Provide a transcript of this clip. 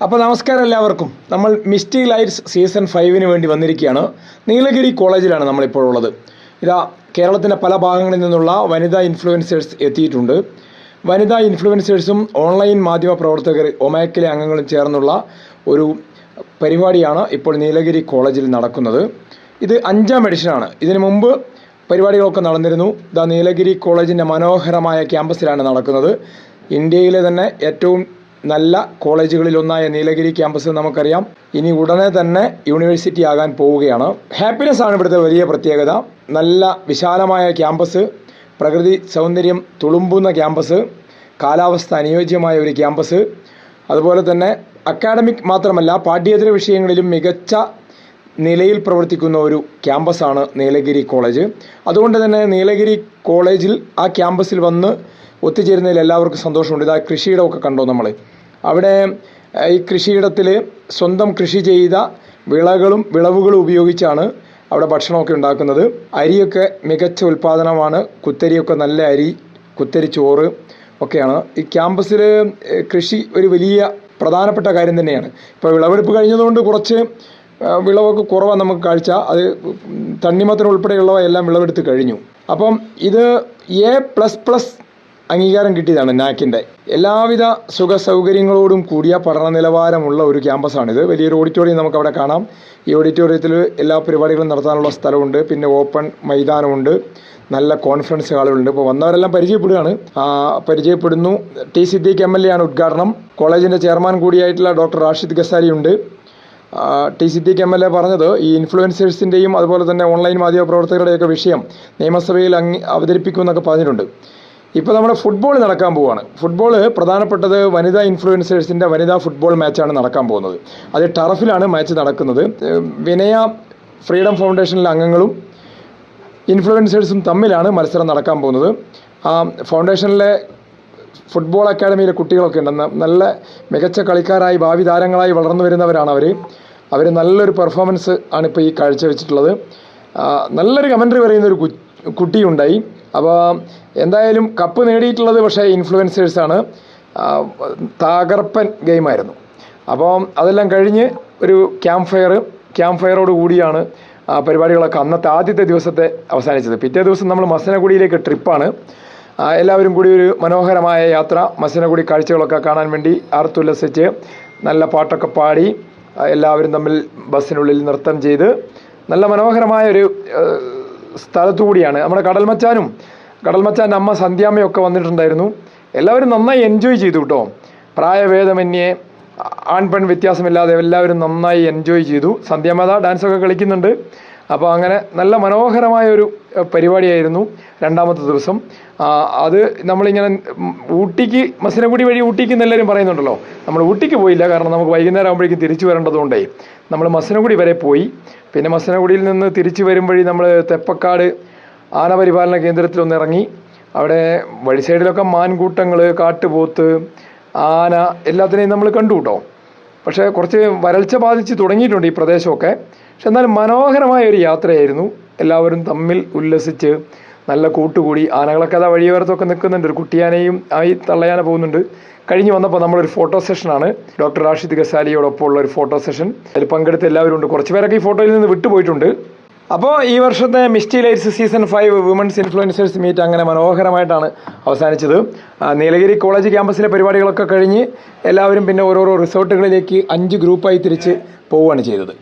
അപ്പോൾ നമസ്കാരം എല്ലാവർക്കും. നമ്മൾ മിസ്റ്റി ലൈറ്റ്സ് സീസൺ 5 വേണ്ടി വന്നിരിക്കുകയാണ്. നീലഗിരി കോളേജിലാണ് നമ്മളിപ്പോൾ ഉള്ളത്. ഇതാ കേരളത്തിൻ്റെ പല ഭാഗങ്ങളിൽ നിന്നുള്ള വനിതാ ഇൻഫ്ലുവൻസേഴ്സ് എത്തിയിട്ടുണ്ട്. വനിതാ ഇൻഫ്ലുവൻസേഴ്സും ഓൺലൈൻ മാധ്യമ പ്രവർത്തകർ ഒമാക്കിലെ അംഗങ്ങളും ചേർന്നുള്ള ഒരു പരിപാടിയാണ് ഇപ്പോൾ നീലഗിരി കോളേജിൽ നടക്കുന്നത്. ഇത് 5ാം എഡിഷനാണ്. ഇതിനു മുമ്പ് പരിപാടികളൊക്കെ നടന്നിരുന്നു. നീലഗിരി കോളേജിൻ്റെ മനോഹരമായ ക്യാമ്പസിലാണ് നടക്കുന്നത്. ഇന്ത്യയിലെ തന്നെ ഏറ്റവും നല്ല കോളേജുകളിലൊന്നായ നീലഗിരി ക്യാമ്പസ് നമുക്കറിയാം. ഇനി ഉടനെ തന്നെ യൂണിവേഴ്സിറ്റി ആകാൻ പോവുകയാണ്. ഹാപ്പിനെസ് ആണ് ഇവിടുത്തെ വലിയ പ്രത്യേകത. നല്ല വിശാലമായ ക്യാമ്പസ്, പ്രകൃതി സൗന്ദര്യം തുളുമ്പുന്ന ക്യാമ്പസ്, കാലാവസ്ഥ അനുയോജ്യമായ ഒരു ക്യാമ്പസ്, അതുപോലെ തന്നെ അക്കാഡമിക് മാത്രമല്ല പാഠ്യേതര വിഷയങ്ങളിലും മികച്ച നിലയിൽ പ്രവർത്തിക്കുന്ന ഒരു ക്യാമ്പസാണ് നീലഗിരി കോളേജ്. അതുകൊണ്ട് തന്നെ നീലഗിരി കോളേജിൽ ആ ക്യാമ്പസിൽ വന്ന് ഒത്തുചേരുന്നതിൽ എല്ലാവർക്കും സന്തോഷമുണ്ട്. ഇതാ കൃഷിയിടമൊക്കെ കണ്ടോ നമ്മൾ. അവിടെ ഈ കൃഷിയിടത്തിൽ സ്വന്തം കൃഷി ചെയ്ത വിളവുകളും ഉപയോഗിച്ചാണ് അവിടെ ഭക്ഷണമൊക്കെ ഉണ്ടാക്കുന്നത്. അരിയൊക്കെ മികച്ച ഉൽപ്പാദനമാണ്. കുത്തരിയൊക്കെ നല്ല അരി, കുത്തരി ചോറ് ഒക്കെയാണ്. ഈ ക്യാമ്പസിൽ കൃഷി ഒരു വലിയ പ്രധാനപ്പെട്ട കാര്യം തന്നെയാണ്. ഇപ്പോൾ വിളവെടുപ്പ് കഴിഞ്ഞതുകൊണ്ട് കുറച്ച് വിളവൊക്കെ കുറവാണ് നമുക്ക് കാഴ്ച. അത് തണ്ണിമത്തൻ ഉൾപ്പെടെയുള്ളവ എല്ലാം വിളവെടുത്ത് കഴിഞ്ഞു. അപ്പം ഇത് A++ അംഗീകാരം കിട്ടിയതാണ് നാക്കിൻ്റെ. എല്ലാവിധ സുഖ സൗകര്യങ്ങളോടും കൂടിയ പഠന നിലവാരമുള്ള ഒരു ക്യാമ്പസാണിത്. വലിയൊരു ഓഡിറ്റോറിയം നമുക്കവിടെ കാണാം. ഈ ഓഡിറ്റോറിയത്തിൽ എല്ലാ പരിപാടികളും നടത്താനുള്ള സ്ഥലമുണ്ട്. പിന്നെ ഓപ്പൺ മൈതാനമുണ്ട്. നല്ല കോൺഫറൻസ് ഹാളുകളുണ്ട്. ഇപ്പോൾ വന്നവരെല്ലാം പരിചയപ്പെടുന്നു. ടി സിദ്ദീഖ് MLA ആണ് ഉദ്ഘാടനം. കോളേജിൻ്റെ ചെയർമാൻ കൂടിയായിട്ടുള്ള ഡോക്ടർ റാഷിദ് ഗസാരി ഉണ്ട്. ടി സിദ്ദീഖ് MLA പറഞ്ഞത് ഈ ഇൻഫ്ലുവൻസേഴ്സിൻ്റെയും അതുപോലെ തന്നെ ഓൺലൈൻ മാധ്യമ പ്രവർത്തകരുടെയൊക്കെ വിഷയം നിയമസഭയിൽ അവതരിപ്പിക്കുമെന്നൊക്കെ പറഞ്ഞിട്ടുണ്ട്. ഇപ്പോൾ നമ്മുടെ ഫുട്ബോൾ നടക്കാൻ പോവുകയാണ്. ഫുട്ബോൾ പ്രധാനപ്പെട്ടത് വനിതാ ഇൻഫ്ലുവൻസേഴ്സിൻ്റെ വനിതാ ഫുട്ബോൾ മാച്ചാണ് നടക്കാൻ പോകുന്നത്. അത് ടർഫിലാണ് മാച്ച് നടക്കുന്നത്. വിനയ ഫ്രീഡം ഫൗണ്ടേഷനിലെ അംഗങ്ങളും ഇൻഫ്ലുവൻസേഴ്സും തമ്മിലാണ് മത്സരം നടക്കാൻ പോകുന്നത്. ആ ഫൗണ്ടേഷനിലെ ഫുട്ബോൾ അക്കാഡമിയിലെ കുട്ടികളൊക്കെ ഉണ്ടെന്ന് നല്ല മികച്ച കളിക്കാരായി ഭാവി താരങ്ങളായി വളർന്നു വരുന്നവരാണ് അവർ നല്ലൊരു പെർഫോമൻസ് ആണ് ഇപ്പോൾ ഈ കാഴ്ചവെച്ചിട്ടുള്ളത്. നല്ലൊരു കമൻട്രി പറയുന്നൊരു കുട്ടിയുണ്ടായി. അപ്പോൾ എന്തായാലും കപ്പ് നേടിയിട്ടുള്ളത് പക്ഷേ ഇൻഫ്ലുവൻസേഴ്സാണ്. തകർപ്പൻ ഗെയിമായിരുന്നു. അപ്പോൾ അതെല്ലാം കഴിഞ്ഞ് ഒരു ക്യാമ്പ് ഫയറോട് കൂടിയാണ് പരിപാടികളൊക്കെ അന്നത്തെ ആദ്യത്തെ ദിവസത്തെ അവസാനിച്ചത്. പിറ്റേ ദിവസം നമ്മൾ മസനഗുഡിയിലേക്ക് ട്രിപ്പാണ്. എല്ലാവരും കൂടി ഒരു മനോഹരമായ യാത്ര. മസനഗുഡി കാഴ്ചകളൊക്കെ കാണാൻ വേണ്ടി ആർത്തുല്ലസിച്ച് നല്ല പാട്ടൊക്കെ പാടി എല്ലാവരും തമ്മിൽ ബസ്സിനുള്ളിൽ നൃത്തം ചെയ്ത് നല്ല മനോഹരമായൊരു സ്ഥലത്തുകൂടിയാണ്. നമ്മുടെ കടൽമച്ചാൻ്റെ അമ്മ സന്ധ്യാമ്മയൊക്കെ വന്നിട്ടുണ്ടായിരുന്നു. എല്ലാവരും നന്നായി എൻജോയ് ചെയ്തു കേട്ടോ. പ്രായഭേദമന്യേ ആൺപെൺ വ്യത്യാസമില്ലാതെ എല്ലാവരും നന്നായി എൻജോയ് ചെയ്തു. സന്ധ്യാമ്മ ഡാൻസൊക്കെ കളിക്കുന്നുണ്ട്. അപ്പോൾ അങ്ങനെ നല്ല മനോഹരമായൊരു പരിപാടിയായിരുന്നു രണ്ടാമത്തെ ദിവസം. അത് നമ്മളിങ്ങനെ മസനഗുഡി വഴി ഊട്ടിക്ക് എന്നെല്ലാവരും പറയുന്നുണ്ടല്ലോ. നമ്മൾ ഊട്ടിക്ക് പോയില്ല, കാരണം നമുക്ക് വൈകുന്നേരം ആകുമ്പോഴേക്കും തിരിച്ചു വരേണ്ടതുകൊണ്ടേ നമ്മൾ മസനഗുഡി വരെ പോയി. പിന്നെ മസനഗുഡിയിൽ നിന്ന് തിരിച്ചു വരുംവഴി നമ്മൾ തെപ്പക്കാട് ആനപരിപാലന കേന്ദ്രത്തിലൊന്ന് ഇറങ്ങി. അവിടെ വഴി സൈഡിലൊക്കെ മാൻകൂട്ടങ്ങൾ, കാട്ടുപോത്ത്, ആന എല്ലാത്തിനെയും നമ്മൾ കണ്ടു കേട്ടോ. പക്ഷേ കുറച്ച് വരൾച്ച ബാധിച്ച് തുടങ്ങിയിട്ടുണ്ട് ഈ പ്രദേശമൊക്കെ. പക്ഷെ എന്നാലും മനോഹരമായ ഒരു യാത്രയായിരുന്നു. എല്ലാവരും തമ്മിൽ ഉല്ലസിച്ച് നല്ല കൂട്ടുകൂടി. ആനകളൊക്കെ അതാ വഴിയോരത്തൊക്കെ നിൽക്കുന്നുണ്ട്. ഒരു കുട്ടിയാനയും ആയി തള്ളയാന പോകുന്നുണ്ട്. കഴിഞ്ഞ് വന്നപ്പോൾ നമ്മളൊരു ഫോട്ടോ സെഷനാണ്. ഡോക്ടർ റാഷിദ് ഗസാലിയോടൊപ്പം ഉള്ള ഒരു ഫോട്ടോ സെഷൻ. അതിൽ പങ്കെടുത്ത് എല്ലാവരും ഉണ്ട്. കുറച്ച് പേരൊക്കെ ഈ ഫോട്ടോയിൽ നിന്ന് വിട്ടുപോയിട്ടുണ്ട്. അപ്പോൾ ഈ വർഷത്തെ misty lights season 5 women's influencers meet അങ്ങനെ മനോഹരമായിട്ടാണ് അവസാനിച്ചത്. നീലഗിരി കോളേജ് ക്യാമ്പസിലെ പരിപാടികളൊക്കെ കഴിഞ്ഞ് എല്ലാവരും പിന്നെ ഓരോരോ റിസോർട്ടുകളിലേക്ക് 5 ഗ്രൂപ്പായി തിരിച്ച് പോവുകയാണ് ചെയ്തത്.